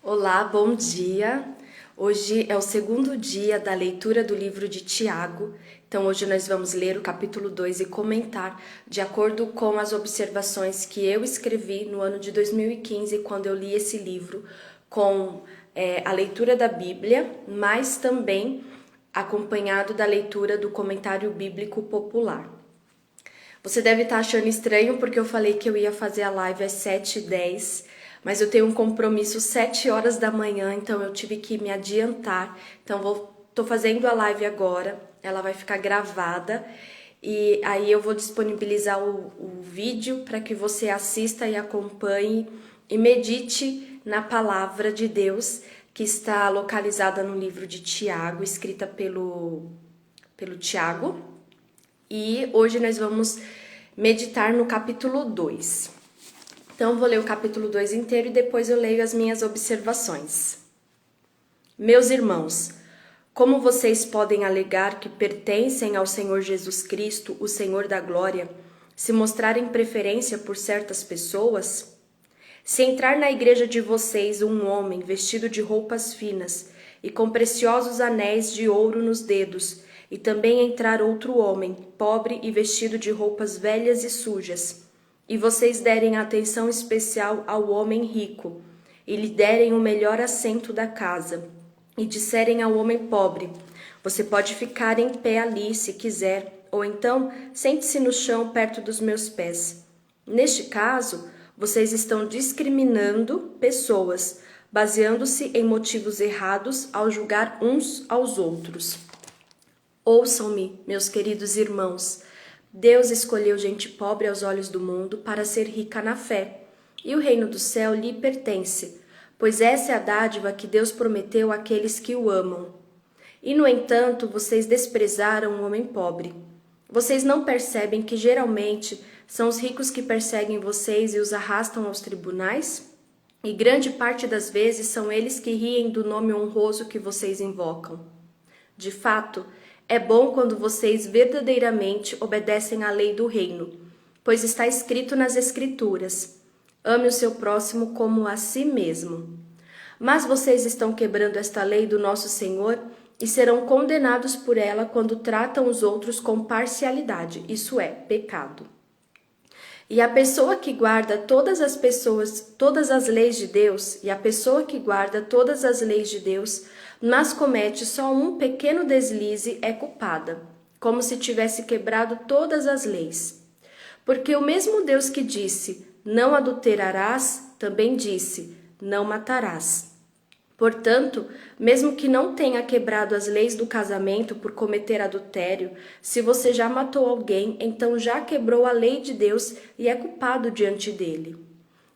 Olá, bom dia. Hoje é o segundo dia da leitura do livro de Tiago. Então, hoje nós vamos ler o capítulo 2 e comentar de acordo com as observações que eu escrevi no ano de 2015, quando eu li esse livro, com a leitura da Bíblia, mas também acompanhado da leitura do comentário bíblico popular. Você deve estar achando estranho porque eu falei que eu ia fazer a live às 7h10, mas eu tenho um compromisso 7 horas da manhã, então eu tive que me adiantar. Então tô fazendo a live agora, ela vai ficar gravada e aí eu vou disponibilizar o vídeo para que você assista e acompanhe e medite na palavra de Deus que está localizada no livro de Tiago, escrita pelo Tiago. E hoje nós vamos meditar no capítulo 2. Então, vou ler o capítulo 2 inteiro e depois eu leio as minhas observações. Meus irmãos, como vocês podem alegar que pertencem ao Senhor Jesus Cristo, o Senhor da Glória, se mostrarem preferência por certas pessoas? Se entrar na igreja de vocês um homem vestido de roupas finas e com preciosos anéis de ouro nos dedos, e também entrar outro homem, pobre e vestido de roupas velhas e sujas, e vocês derem atenção especial ao homem rico, e lhe derem o melhor assento da casa, e disserem ao homem pobre: você pode ficar em pé ali se quiser, ou então sente-se no chão perto dos meus pés. Neste caso, vocês estão discriminando pessoas, baseando-se em motivos errados ao julgar uns aos outros. Ouçam-me, meus queridos irmãos. Deus escolheu gente pobre aos olhos do mundo para ser rica na fé, e o reino do céu lhe pertence, pois essa é a dádiva que Deus prometeu àqueles que o amam. E, no entanto, vocês desprezaram o homem pobre. Vocês não percebem que, geralmente, são os ricos que perseguem vocês e os arrastam aos tribunais? E grande parte das vezes são eles que riem do nome honroso que vocês invocam. De fato, é bom quando vocês verdadeiramente obedecem à lei do reino, pois está escrito nas Escrituras: ame o seu próximo como a si mesmo. Mas vocês estão quebrando esta lei do nosso Senhor e serão condenados por ela quando tratam os outros com parcialidade, isso é, pecado. E a pessoa que guarda todas as leis de Deus, mas comete só um pequeno deslize, é culpada, como se tivesse quebrado todas as leis. Porque o mesmo Deus que disse, não adulterarás, também disse, não matarás. Portanto, mesmo que não tenha quebrado as leis do casamento por cometer adultério, se você já matou alguém, então já quebrou a lei de Deus e é culpado diante dele.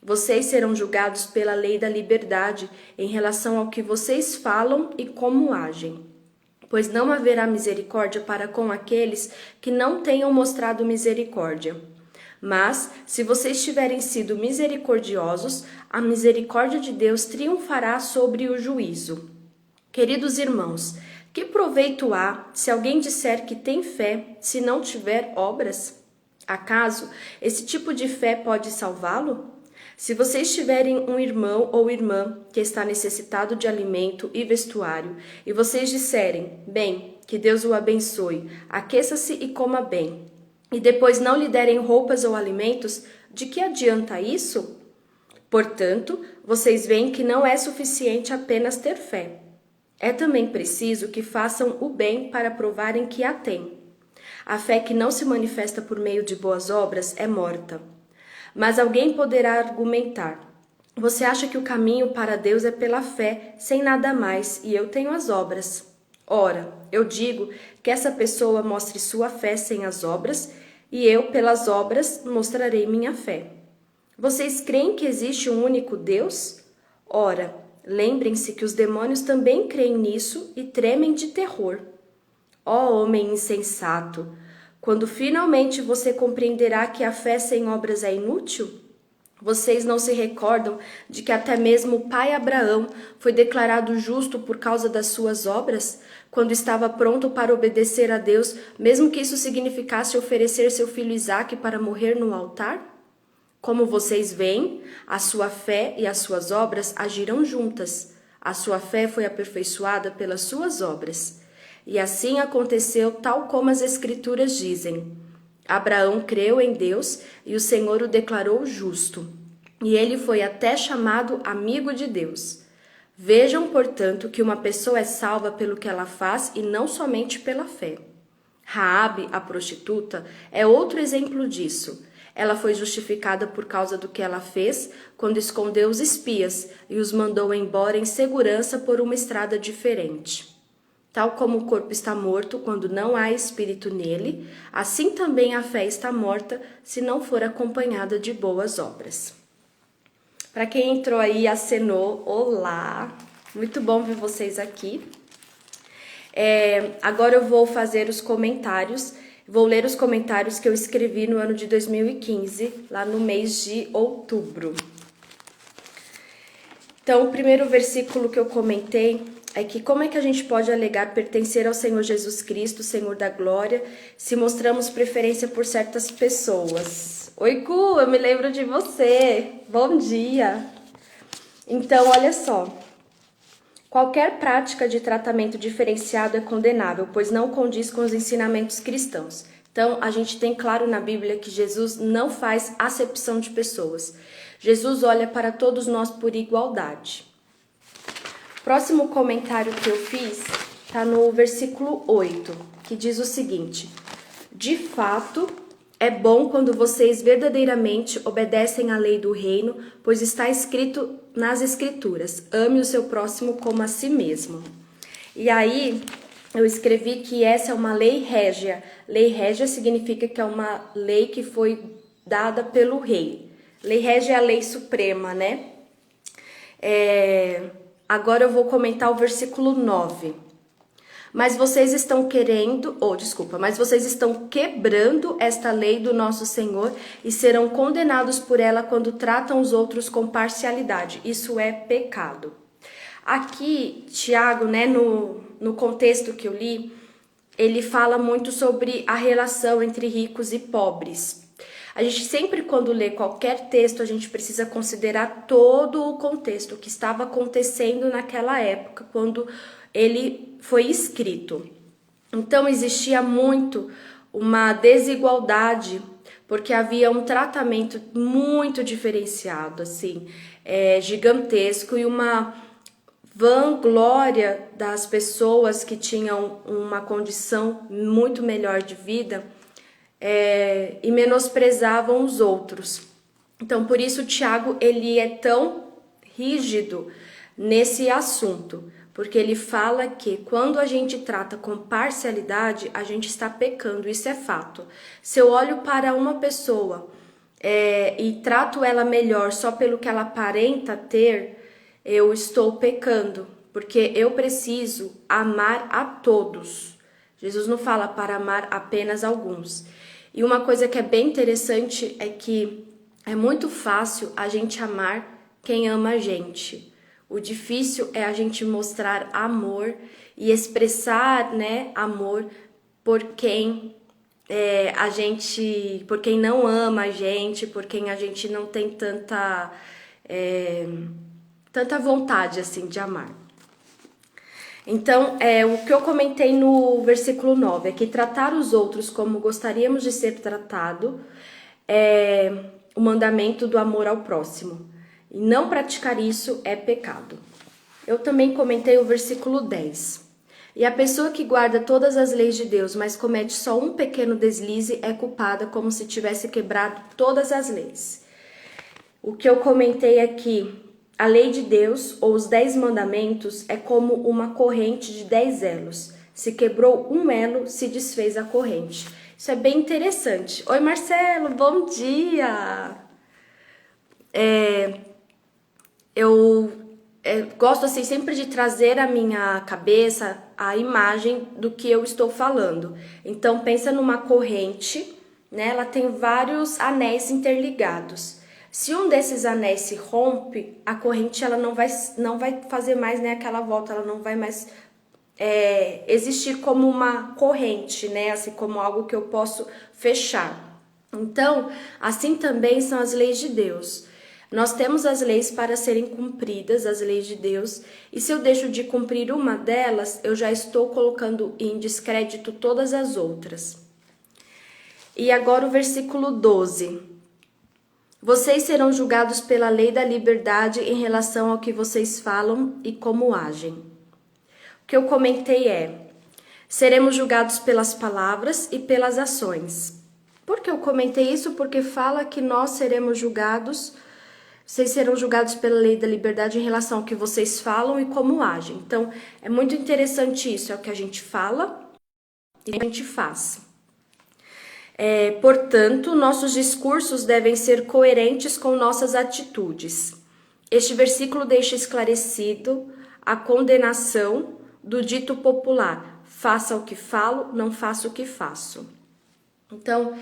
Vocês serão julgados pela lei da liberdade em relação ao que vocês falam e como agem. Pois não haverá misericórdia para com aqueles que não tenham mostrado misericórdia. Mas, se vocês tiverem sido misericordiosos, a misericórdia de Deus triunfará sobre o juízo. Queridos irmãos, que proveito há se alguém disser que tem fé, se não tiver obras? Acaso esse tipo de fé pode salvá-lo? Se vocês tiverem um irmão ou irmã que está necessitado de alimento e vestuário, e vocês disserem, bem, que Deus o abençoe, aqueça-se e coma bem, e depois não lhe derem roupas ou alimentos, de que adianta isso? Portanto, vocês veem que não é suficiente apenas ter fé. É também preciso que façam o bem para provarem que a têm. A fé que não se manifesta por meio de boas obras é morta. Mas alguém poderá argumentar: você acha que o caminho para Deus é pela fé, sem nada mais, e eu tenho as obras. Ora, eu digo que essa pessoa mostre sua fé sem as obras, e eu, pelas obras, mostrarei minha fé. Vocês creem que existe um único Deus? Ora, lembrem-se que os demônios também creem nisso e tremem de terror. Ó homem insensato! Quando finalmente você compreenderá que a fé sem obras é inútil? Vocês não se recordam de que até mesmo o pai Abraão foi declarado justo por causa das suas obras, quando estava pronto para obedecer a Deus, mesmo que isso significasse oferecer seu filho Isaque para morrer no altar? Como vocês veem, a sua fé e as suas obras agiram juntas. A sua fé foi aperfeiçoada pelas suas obras. E assim aconteceu tal como as Escrituras dizem. Abraão creu em Deus e o Senhor o declarou justo. E ele foi até chamado amigo de Deus. Vejam, portanto, que uma pessoa é salva pelo que ela faz e não somente pela fé. Raabe, a prostituta, é outro exemplo disso. Ela foi justificada por causa do que ela fez quando escondeu os espias e os mandou embora em segurança por uma estrada diferente. Tal como o corpo está morto quando não há espírito nele, assim também a fé está morta se não for acompanhada de boas obras. Para quem entrou aí, acenou, olá! Muito bom ver vocês aqui. Agora eu vou fazer os comentários, vou ler os comentários que eu escrevi no ano de 2015, lá no mês de outubro. Então, o primeiro versículo que eu comentei é que como é que a gente pode alegar pertencer ao Senhor Jesus Cristo, Senhor da glória, se mostramos preferência por certas pessoas? Oi, Cu, eu me lembro de você. Bom dia. Então, olha só. Qualquer prática de tratamento diferenciado é condenável, pois não condiz com os ensinamentos cristãos. Então, a gente tem claro na Bíblia que Jesus não faz acepção de pessoas. Jesus olha para todos nós por igualdade. Próximo comentário que eu fiz está no versículo 8, que diz o seguinte: de fato, é bom quando vocês verdadeiramente obedecem à lei do reino, pois está escrito nas Escrituras: ame o seu próximo como a si mesmo. E aí, eu escrevi que essa é uma lei régia. Lei régia significa que é uma lei que foi dada pelo rei. Lei régia é a lei suprema, né? Agora eu vou comentar o versículo 9. Mas vocês estão quebrando esta lei do nosso Senhor e serão condenados por ela quando tratam os outros com parcialidade. Isso é pecado. Aqui, Tiago, né, no contexto que eu li, ele fala muito sobre a relação entre ricos e pobres. A gente sempre, quando lê qualquer texto, a gente precisa considerar todo o contexto, o que estava acontecendo naquela época, quando ele foi escrito. Então, existia muito uma desigualdade, porque havia um tratamento muito diferenciado, assim, gigantesco, e uma vanglória das pessoas que tinham uma condição muito melhor de vida, e menosprezavam os outros. Então, por isso, Tiago, ele é tão rígido nesse assunto, porque ele fala que quando a gente trata com parcialidade, a gente está pecando, isso é fato. Se eu olho para uma pessoa e trato ela melhor só pelo que ela aparenta ter, eu estou pecando, porque eu preciso amar a todos. Jesus não fala para amar apenas alguns. E uma coisa que é bem interessante é que é muito fácil a gente amar quem ama a gente. O difícil é a gente mostrar amor e expressar, né, amor por quem por quem não ama a gente, por quem a gente não tem tanta vontade assim de amar. Então, o que eu comentei no versículo 9 é que tratar os outros como gostaríamos de ser tratado é o mandamento do amor ao próximo. E não praticar isso é pecado. Eu também comentei o versículo 10. E a pessoa que guarda todas as leis de Deus, mas comete só um pequeno deslize, é culpada como se tivesse quebrado todas as leis. O que eu comentei é que a lei de Deus, ou os 10 mandamentos, é como uma corrente de 10 elos. Se quebrou um elo, se desfez a corrente. Isso é bem interessante. Oi, Marcelo, bom dia! Eu gosto assim sempre de trazer à minha cabeça a imagem do que eu estou falando. Então, pensa numa corrente, né? Ela tem vários anéis interligados. Se um desses anéis se rompe, a corrente ela não vai fazer mais, né, aquela volta, ela não vai mais existir como uma corrente, né, assim como algo que eu posso fechar. Então, assim também são as leis de Deus. Nós temos as leis para serem cumpridas, as leis de Deus, e se eu deixo de cumprir uma delas, eu já estou colocando em descrédito todas as outras. E agora o versículo 12. Vocês serão julgados pela lei da liberdade em relação ao que vocês falam e como agem. O que eu comentei seremos julgados pelas palavras e pelas ações. Por que eu comentei isso? Porque fala que nós seremos julgados, vocês serão julgados pela lei da liberdade em relação ao que vocês falam e como agem. Então, é muito interessante isso, é o que a gente fala e o que a gente faz. Portanto, nossos discursos devem ser coerentes com nossas atitudes. Este versículo deixa esclarecido a condenação do dito popular: faça o que falo, não faça o que faço. Então,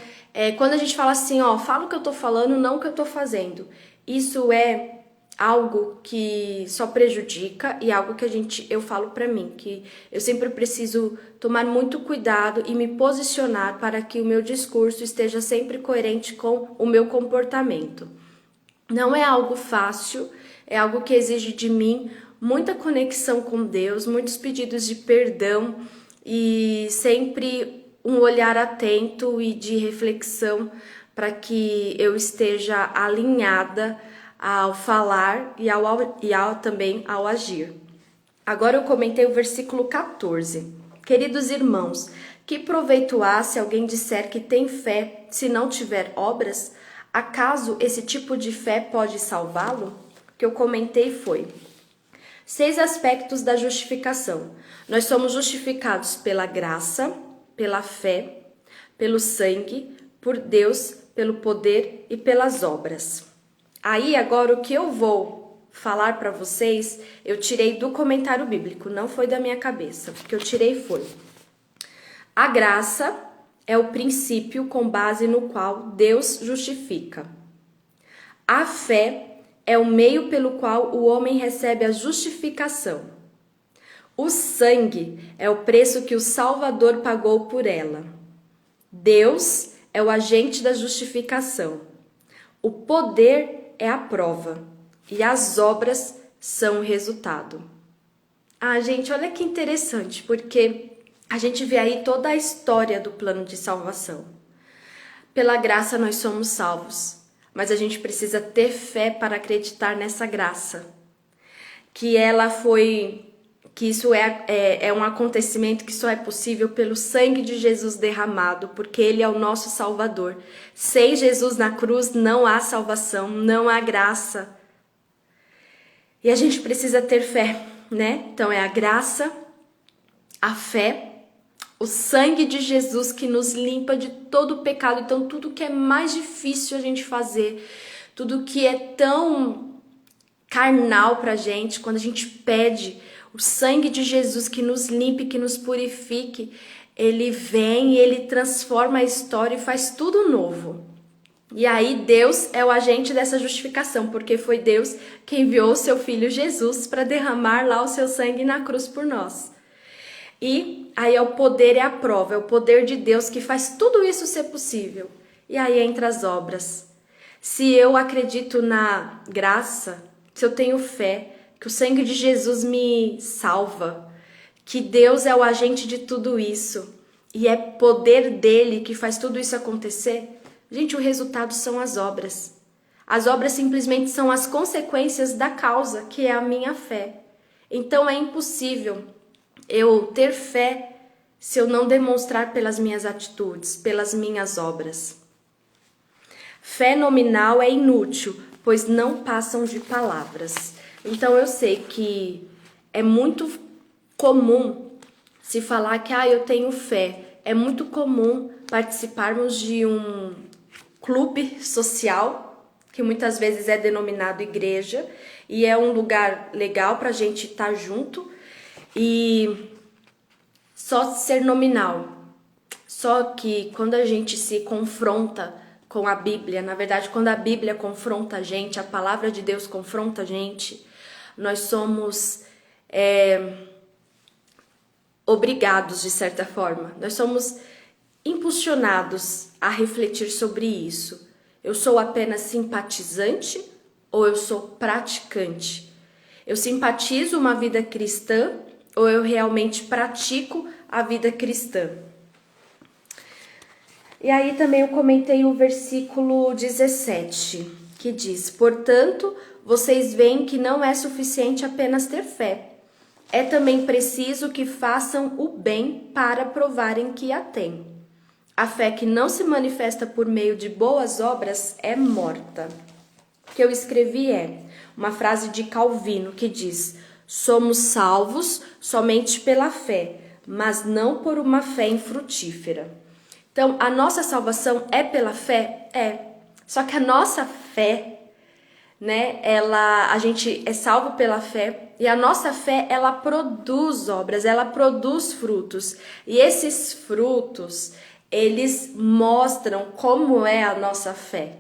quando a gente fala assim, fala o que eu tô falando, não o que eu tô fazendo, isso é algo que só prejudica e algo que eu falo pra mim, que eu sempre preciso tomar muito cuidado e me posicionar para que o meu discurso esteja sempre coerente com o meu comportamento. Não é algo fácil, é algo que exige de mim muita conexão com Deus, muitos pedidos de perdão e sempre um olhar atento e de reflexão para que eu esteja alinhada ao falar e também ao agir. Agora eu comentei o versículo 14. Queridos irmãos, que proveito há se alguém disser que tem fé se não tiver obras? Acaso esse tipo de fé pode salvá-lo? O que eu comentei foi 6 aspectos da justificação. Nós somos justificados pela graça, pela fé, pelo sangue, por Deus, pelo poder e pelas obras. Aí agora o que eu vou falar para vocês, eu tirei do comentário bíblico, não foi da minha cabeça. O que eu tirei foi: a graça é o princípio com base no qual Deus justifica. A fé é o meio pelo qual o homem recebe a justificação. O sangue é o preço que o Salvador pagou por ela. Deus é o agente da justificação. O poder é a prova e as obras são o resultado. Gente, olha que interessante, porque a gente vê aí toda a história do plano de salvação. Pela graça nós somos salvos, mas a gente precisa ter fé para acreditar nessa graça. Que isso é um acontecimento que só é possível pelo sangue de Jesus derramado, porque Ele é o nosso Salvador. Sem Jesus na cruz não há salvação, não há graça. E a gente precisa ter fé, né? Então é a graça, a fé, o sangue de Jesus que nos limpa de todo o pecado. Então tudo que é mais difícil a gente fazer, tudo que é tão carnal pra gente, quando a gente pede o sangue de Jesus que nos limpe, que nos purifique, Ele vem e Ele transforma a história e faz tudo novo. E aí Deus é o agente dessa justificação, porque foi Deus que enviou o seu Filho Jesus para derramar lá o seu sangue na cruz por nós. E aí é o poder, é a prova, é o poder de Deus que faz tudo isso ser possível. E aí entra as obras. Se eu acredito na graça, se eu tenho fé, que o sangue de Jesus me salva, que Deus é o agente de tudo isso e é poder dele que faz tudo isso acontecer, gente, o resultado são as obras. As obras simplesmente são as consequências da causa, que é a minha fé. Então é impossível eu ter fé se eu não demonstrar pelas minhas atitudes, pelas minhas obras. Fé nominal é inútil, pois não passam de palavras. Então eu sei que é muito comum se falar que eu tenho fé. É muito comum participarmos de um clube social, que muitas vezes é denominado igreja, e é um lugar legal para a gente estar junto e só ser nominal. Só que quando a gente se confronta com a Bíblia, na verdade, quando a Bíblia confronta a gente, a palavra de Deus confronta a gente, nós somos obrigados, de certa forma. Nós somos impulsionados a refletir sobre isso. Eu sou apenas simpatizante ou eu sou praticante? Eu simpatizo uma vida cristã ou eu realmente pratico a vida cristã? E aí também eu comentei o versículo 17, que diz: portanto, vocês veem que não é suficiente apenas ter fé. É também preciso que façam o bem para provarem que a têm. A fé que não se manifesta por meio de boas obras é morta. O que eu escrevi é uma frase de Calvino que diz: somos salvos somente pela fé, mas não por uma fé infrutífera. Então, a nossa salvação é pela fé? É. Só que a nossa fé, né, a gente é salvo pela fé e a nossa fé, ela produz obras, ela produz frutos. E esses frutos, eles mostram como é a nossa fé.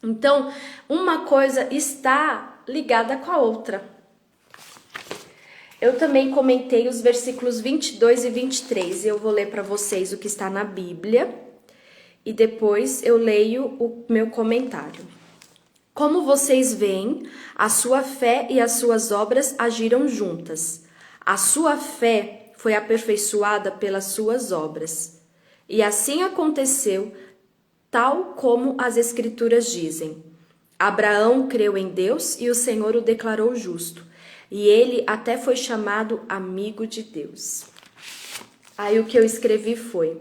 Então, uma coisa está ligada com a outra. Eu também comentei os versículos 22 e 23. Eu vou ler para vocês o que está na Bíblia e depois eu leio o meu comentário. Como vocês veem, a sua fé e as suas obras agiram juntas. A sua fé foi aperfeiçoada pelas suas obras. E assim aconteceu, tal como as Escrituras dizem. Abraão creu em Deus e o Senhor o declarou justo. E ele até foi chamado amigo de Deus. Aí o que eu escrevi foi: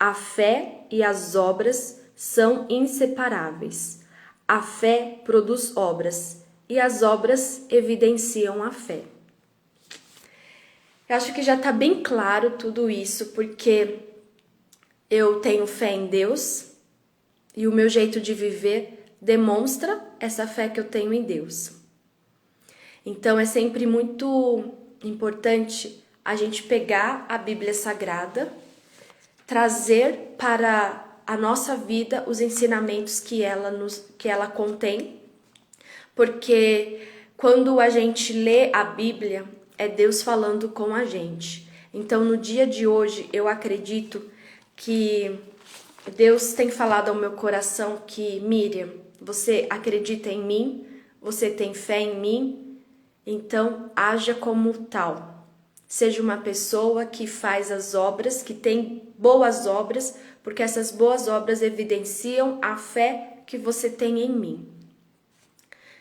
a fé e as obras são inseparáveis. A fé produz obras e as obras evidenciam a fé. Eu acho que já está bem claro tudo isso, porque eu tenho fé em Deus e o meu jeito de viver demonstra essa fé que eu tenho em Deus. Então é sempre muito importante a gente pegar a Bíblia Sagrada, trazer para a nossa vida os ensinamentos que ela contém, porque quando a gente lê a Bíblia, é Deus falando com a gente. Então no dia de hoje eu acredito que Deus tem falado ao meu coração que: Miriam, você acredita em mim? Você tem fé em mim? Então, haja como tal. Seja uma pessoa que faz as obras, que tem boas obras, porque essas boas obras evidenciam a fé que você tem em mim.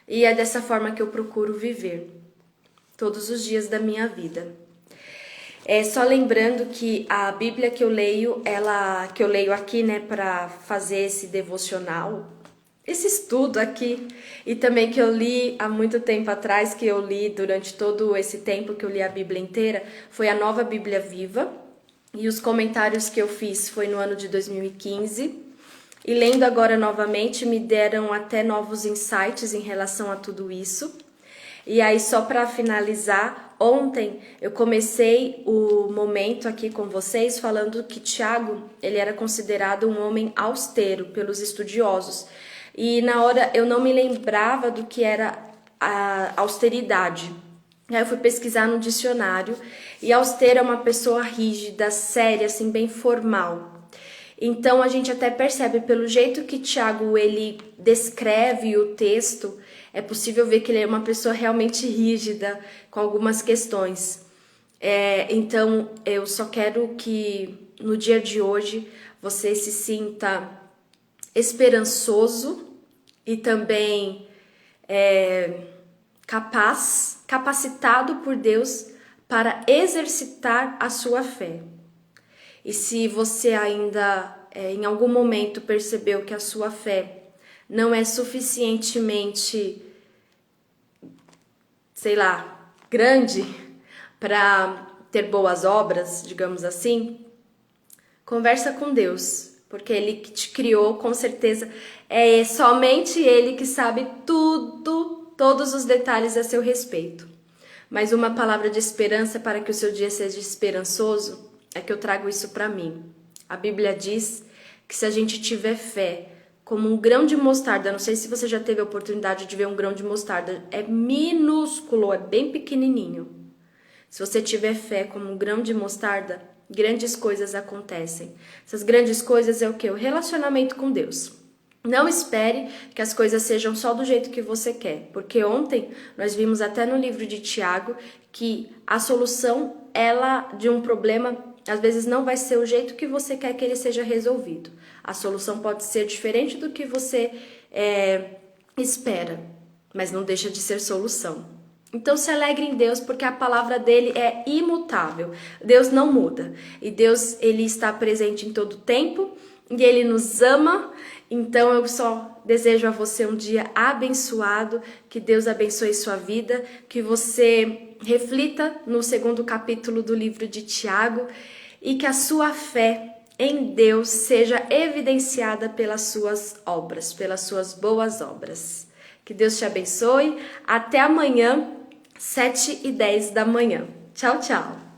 E é dessa forma que eu procuro viver todos os dias da minha vida. Só lembrando que a Bíblia que eu leio, que eu leio aqui, né, para fazer esse devocional, esse estudo aqui, e também que eu li há muito tempo atrás, que eu li durante todo esse tempo que eu li a Bíblia inteira, foi a Nova Bíblia Viva, e os comentários que eu fiz foi no ano de 2015, e lendo agora novamente me deram até novos insights em relação a tudo isso. E aí, só para finalizar, ontem eu comecei o momento aqui com vocês falando que Tiago, ele era considerado um homem austero pelos estudiosos. E na hora eu não me lembrava do que era a austeridade. Aí eu fui pesquisar no dicionário e austero é uma pessoa rígida, séria, assim, bem formal. Então a gente até percebe pelo jeito que Tiago ele descreve o texto, é possível ver que ele é uma pessoa realmente rígida com algumas questões. Então eu só quero que no dia de hoje você se sinta esperançoso e também capacitado por Deus para exercitar a sua fé. E se você ainda em algum momento percebeu que a sua fé não é suficientemente, sei lá, grande para ter boas obras, digamos assim, conversa com Deus, porque Ele que te criou, com certeza, é somente Ele que sabe tudo, todos os detalhes a seu respeito. Mas uma palavra de esperança para que o seu dia seja esperançoso é que eu trago isso para mim. A Bíblia diz que se a gente tiver fé como um grão de mostarda, não sei se você já teve a oportunidade de ver um grão de mostarda, é minúsculo, é bem pequenininho. Se você tiver fé como um grão de mostarda, grandes coisas acontecem. Essas grandes coisas é o quê? O relacionamento com Deus. Não espere que as coisas sejam só do jeito que você quer, porque ontem nós vimos até no livro de Tiago que a solução, de um problema, às vezes não vai ser o jeito que você quer que ele seja resolvido. A solução pode ser diferente do que você espera, mas não deixa de ser solução. Então se alegre em Deus, porque a palavra dele é imutável. Deus não muda. E Deus, ele está presente em todo tempo, e ele nos ama. Então eu só desejo a você um dia abençoado, que Deus abençoe sua vida, que você reflita no 2º capítulo do livro de Tiago e que a sua fé em Deus seja evidenciada pelas suas obras, pelas suas boas obras. Que Deus te abençoe. Até amanhã, 7h10 da manhã. Tchau, tchau.